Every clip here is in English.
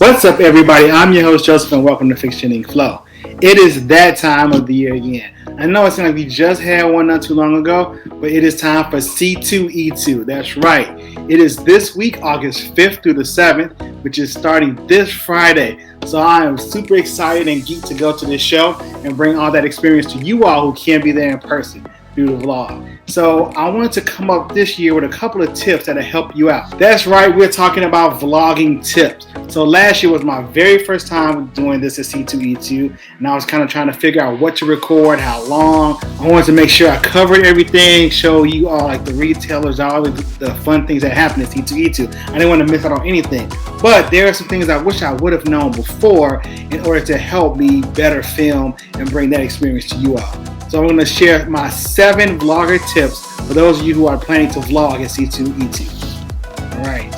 What's up, everybody? I'm your host, Joseph, and welcome to Fiction Ink Flow. It is that time of the year again. I know it seems like we just had one not too long ago, but it is time for C2E2. That's right. It is this week, August 5th through the 7th, which is starting this Friday. So I am super excited and geeked to go to this show and bring all that experience to you all who can't be there in person through the vlog. So I wanted to come up this year with a couple of tips that'll help you out. That's right, we're talking about vlogging tips. So last year was my very first time doing this at C2E2, and I was kind of trying to figure out what to record, how long. I wanted to make sure I covered everything, show you all like the retailers, all the fun things that happen at C2E2. I didn't want to miss out on anything. But there are some things I wish I would have known before in order to help me better film and bring that experience to you all. So I'm going to share my 7 vlogger tips for those of you who are planning to vlog at C2E2. All right.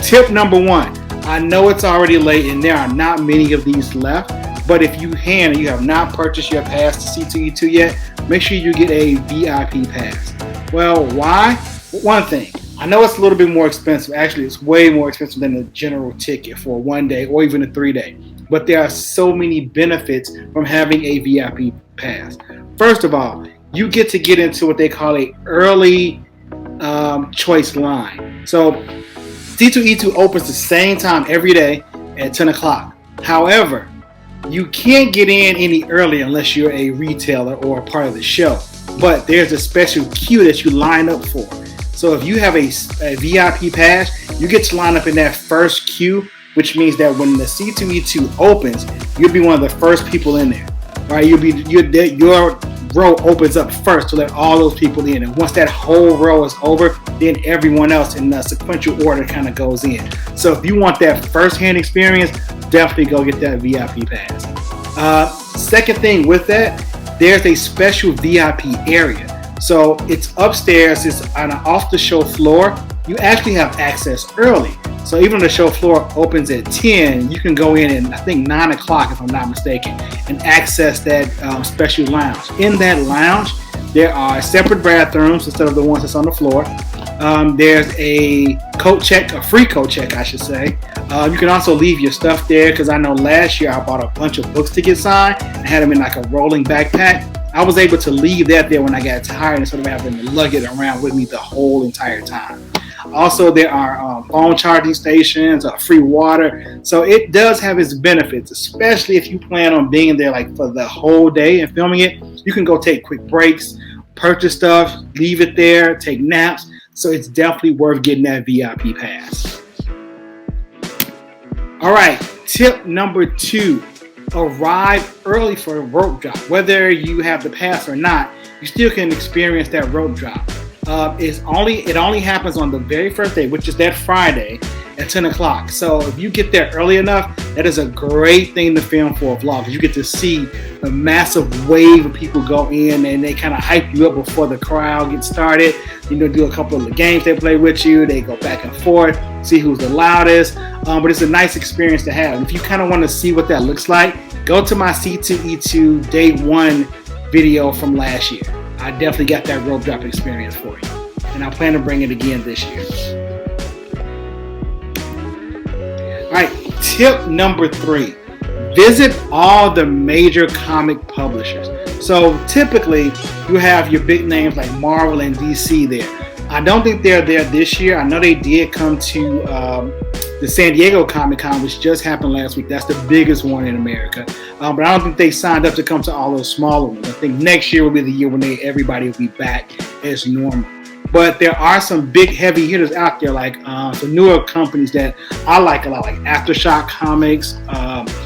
Tip number 1. I know it's already late and there are not many of these left, but if you have not purchased your pass to C2E2 yet, make sure you get a VIP pass. Well, why? One thing, I know it's a little bit more expensive. Actually, it's way more expensive than the general ticket for a 1-day or even a 3-day. But there are so many benefits from having a VIP pass. First of all, you get to get into what they call a early choice line. So C2E2 opens the same time every day at 10 o'clock. However, you can't get in any earlier unless you're a retailer or a part of the show. But there's a special queue that you line up for. So if you have a VIP pass, you get to line up in that first queue, which means that when the C2E2 opens, you'll be one of the first people in there, right? Your row opens up first to let all those people in, and once that whole row is over, then everyone else in the sequential order kind of goes in. So if you want that first-hand experience, definitely go get that VIP pass. Second thing with that, there's a special VIP area. So it's upstairs, it's on an off-the-show floor. You actually have access early. So even though the show floor opens at 10, you can go in at I think 9 o'clock if I'm not mistaken and access that special lounge. In that lounge, there are separate bathrooms instead of the ones that's on the floor. There's a coat check, a free coat check I should say. You can also leave your stuff there because I know last year I bought a bunch of books to get signed and had them in like a rolling backpack. I was able to leave that there when I got tired instead of having to lug it around with me the whole entire time. Also, there are phone charging stations, free water. So it does have its benefits, especially if you plan on being there like for the whole day and filming it. You can go take quick breaks, purchase stuff, leave it there, take naps. So it's definitely worth getting that VIP pass. All right, tip number 2. Arrive early for a rope drop. Whether you have the pass or not, you still can experience that rope drop. It only happens on the very first day, which is that Friday at 10 o'clock. So if you get there early enough, that is a great thing to film for a vlog. You get to see a massive wave of people go in and they kind of hype you up before the crowd gets started. Do a couple of the games they play with you. They go back and forth, see who's the loudest. But it's a nice experience to have. And if you kind of want to see what that looks like, go to my C2E2 Day 1 video from last year. I definitely got that rope drop experience for you. And I plan to bring it again this year. All right, tip number 3. Visit all the major comic publishers. So typically, you have your big names like Marvel and DC there. I don't think they're there this year. I know they did come to the San Diego Comic-Con, which just happened last week. That's the biggest one in America. But I don't think they signed up to come to all those smaller ones. I think next year will be the year when everybody will be back as normal. But there are some big heavy hitters out there, like some newer companies that I like a lot, like Aftershock Comics,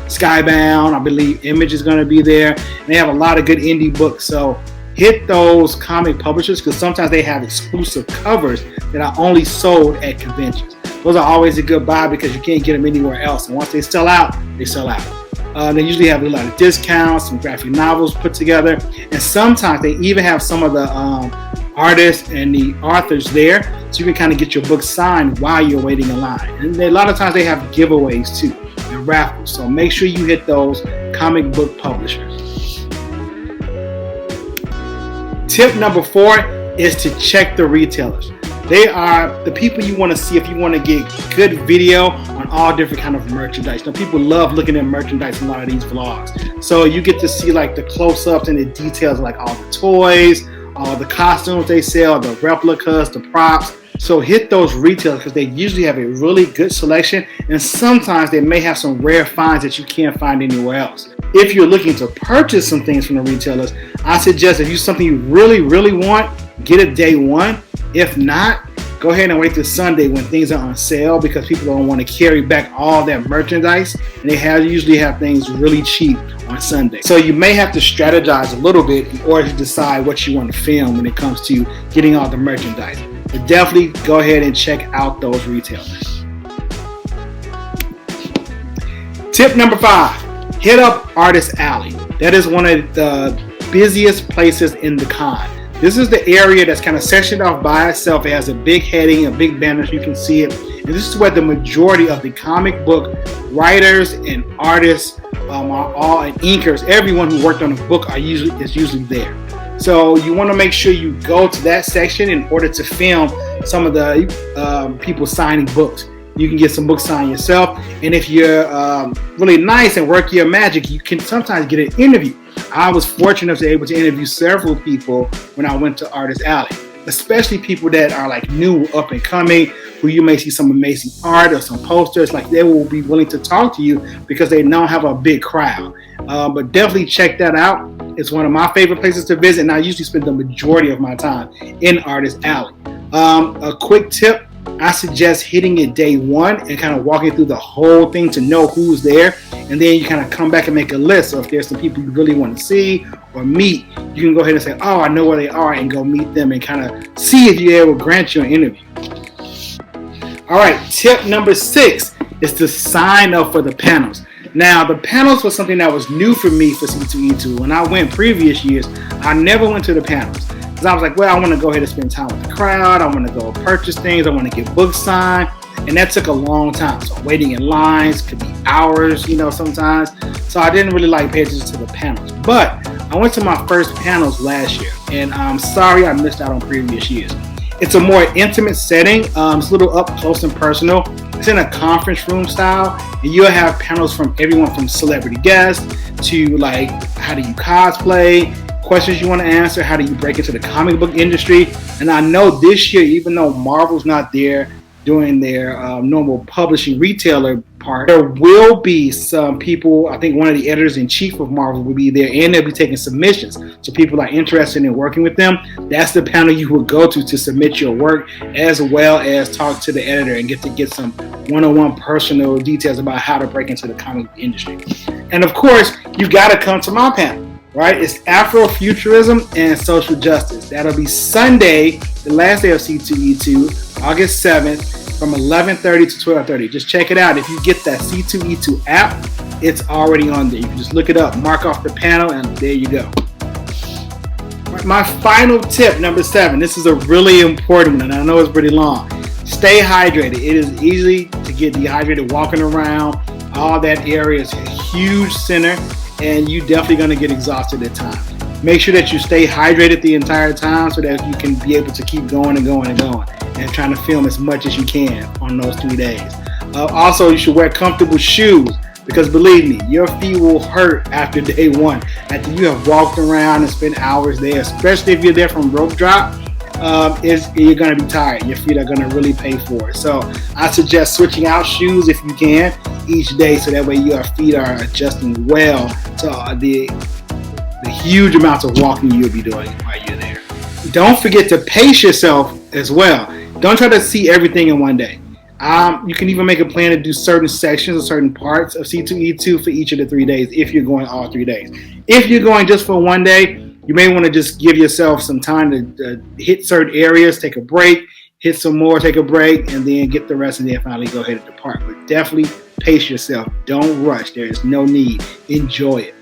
Skybound. I believe Image is going to be there. And they have a lot of good indie books. So hit those comic publishers because sometimes they have exclusive covers that are only sold at conventions. Those are always a good buy because you can't get them anywhere else. And once they sell out, they sell out. They usually have a lot of discounts, some graphic novels put together. And sometimes they even have some of the artists and the authors there. So you can kind of get your book signed while you're waiting in line. And a lot of times they have giveaways too and raffles. So make sure you hit those comic book publishers. Tip number 4 is to check the retailers. They are the people you want to see if you want to get good video on all different kind of merchandise. Now, people love looking at merchandise in a lot of these vlogs. So you get to see like the close-ups and the details, like all the toys, all the costumes they sell, the replicas, the props. So hit those retailers because they usually have a really good selection, and sometimes they may have some rare finds that you can't find anywhere else. If you're looking to purchase some things from the retailers, I suggest if you something you really, really want, get it day one. If not, go ahead and wait till Sunday when things are on sale, because people don't want to carry back all that merchandise, and they usually have things really cheap on Sunday. So you may have to strategize a little bit in order to decide what you want to film when it comes to getting all the merchandise. But definitely go ahead and check out those retailers. Tip number 5, hit up Artist Alley. That is one of the busiest places in the con. This is the area that's kind of sectioned off by itself. It has a big heading, a big banner, so you can see it. And this is where the majority of the comic book writers and artists are all, and inkers, everyone who worked on a book is usually there. So you want to make sure you go to that section in order to film some of the people signing books. You can get some books signed yourself, and if you're really nice and work your magic, you can sometimes get an interview. I was fortunate to be able to interview several people when I went to Artist Alley, especially people that are like new, up and coming, who you may see some amazing art or some posters. Like, they will be willing to talk to you because they don't have a big crowd. But definitely check that out. It's one of my favorite places to visit, and I usually spend the majority of my time in Artist Alley. A quick tip, I suggest hitting it day one and kind of walking through the whole thing to know who's there, and then you kind of come back and make a list. So if there's some people you really want to see or meet, you can go ahead and say, oh, I know where they are, and go meet them and kind of see if they will grant you an interview. All right, tip number 6 is to sign up for the panels. Now, the panels was something that was new for me for C2E2. When I went previous years, I never went to the panels. Because I was like, well, I want to go ahead and spend time with the crowd. I want to go purchase things. I want to get books signed. And that took a long time. So waiting in lines could be hours, sometimes. So I didn't really like pay attention to the panels. But I went to my first panels last year. And I'm sorry I missed out on previous years. It's a more intimate setting. It's a little up close and personal. It's in a conference room style, and you'll have panels from everyone from celebrity guests to like, how do you cosplay, questions you want to answer, how do you break into the comic book industry. And I know this year, even though Marvel's not there doing their normal publishing retailer part, there will be some people. I think one of the editors-in-chief of Marvel will be there, and they'll be taking submissions. So people are interested in working with them. That's the panel you will go to submit your work, as well as talk to the editor and get some one-on-one personal details about how to break into the comic industry. And of course, you got to come to my panel. Right? It's Afrofuturism and Social Justice. That'll be Sunday, the last day of C2E2, August 7th, from 11:30 to 12:30. Just check it out. If you get that C2E2 app, it's already on there. You can just look it up, mark off the panel, and there you go. My final tip, number 7. This is a really important one, and I know it's pretty long. Stay hydrated. It is easy to get dehydrated walking around. All that area is a huge center, and you definitely going to get exhausted at times. Make sure that you stay hydrated the entire time so that you can be able to keep going and going and going and trying to film as much as you can on those 3 days. Also, you should wear comfortable shoes, because believe me, your feet will hurt after day one. After you have walked around and spent hours there, especially if you're there from rope drop, you're going to be tired. Your feet are going to really pay for it. So I suggest switching out shoes if you can each day, so that way your feet are adjusting well to the huge amounts of walking you'll be doing while you're there. Don't forget to pace yourself as well. Don't try to see everything in one day. You can even make a plan to do certain sections or certain parts of C2E2 for each of the 3 days if you're going all 3 days. If you're going just for one day, you may want to just give yourself some time to hit certain areas, take a break, hit some more, take a break, and then get the rest, and then finally go ahead and depart. But definitely pace yourself. Don't rush. There is no need. Enjoy it.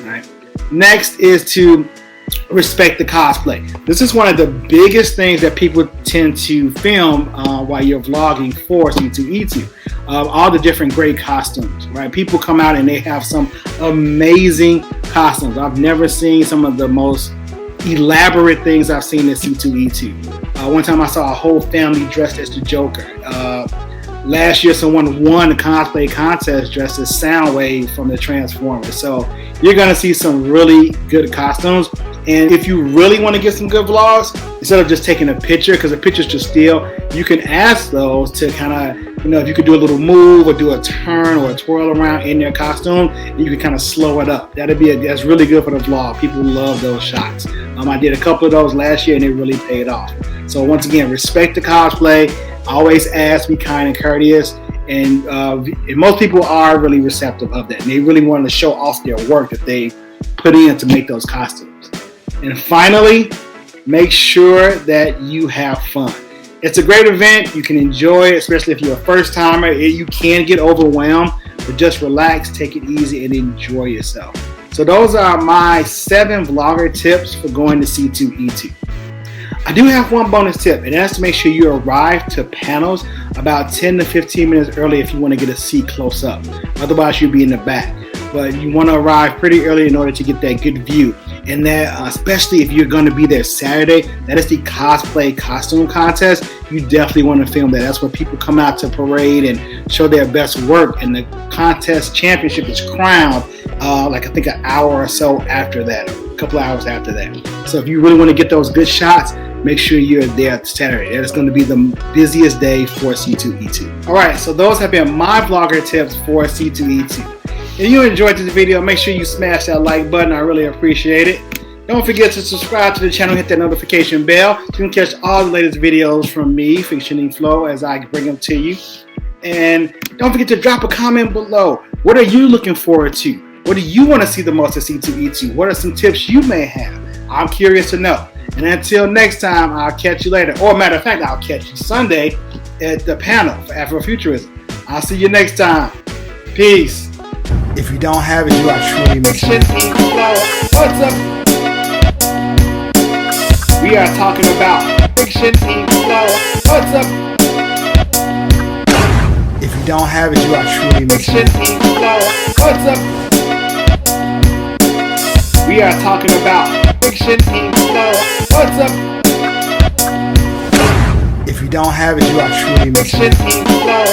All right. Next is to respect the cosplay. This is one of the biggest things that people tend to film while you're vlogging for C2E2. All the different great costumes, right? People come out and they have some amazing costumes. I've never seen some of the most elaborate things I've seen at C2E2. One time I saw a whole family dressed as the Joker. Last year someone won the cosplay contest dressed as Soundwave from the Transformers. So you're going to see some really good costumes. And if you really want to get some good vlogs, instead of just taking a picture, because the picture's just still, you can ask those to kind of, if you could do a little move or do a turn or a twirl around in their costume, and you can kind of slow it up. That's really good for the vlog. People love those shots. I did a couple of those last year and it really paid off. So once again, respect the cosplay. Always ask, be kind and courteous. And most people are really receptive of that. And they really want to show off their work that they put in to make those costumes. And finally, make sure that you have fun. It's a great event. You can enjoy it, especially if you're a first timer. You can get overwhelmed, but just relax, take it easy, and enjoy yourself. So those are my 7 vlogger tips for going to C2E2. I do have one bonus tip, and that's to make sure you arrive to panels about 10 to 15 minutes early if you want to get a seat close up. Otherwise, you'll be in the back. But you want to arrive pretty early in order to get that good view. And that, especially if you're going to be there Saturday, that is the cosplay costume contest. You definitely want to film that. That's where people come out to parade and show their best work. And the contest championship is crowned I think an hour or so after that, a couple hours after that. So if you really want to get those good shots, make sure you're there Saturday. That is going to be the busiest day for C2E2. All right, so those have been my vlogger tips for C2E2. If you enjoyed this video, make sure you smash that like button. I really appreciate it. Don't forget to subscribe to the channel, hit that notification bell so you can catch all the latest videos from me, Fictioning Flow, as I bring them to you. And don't forget to drop a comment below. What are you looking forward to? What do you want to see the most at C2E2? What are some tips you may have? I'm curious to know. And until next time, I'll catch you later. Or matter of fact, I'll catch you Sunday at the panel for Afrofuturism. I'll see you next time. Peace. If you don't have it, you are truly missing. What's up? We are talking about Fiction Ink Flow. What's up? If you don't have it, you are truly missing. Fiction Ink Flow. What's up? We are talking about Fiction Ink Flow. What's up? If you don't have it, you are truly missing. Fiction Ink Flow.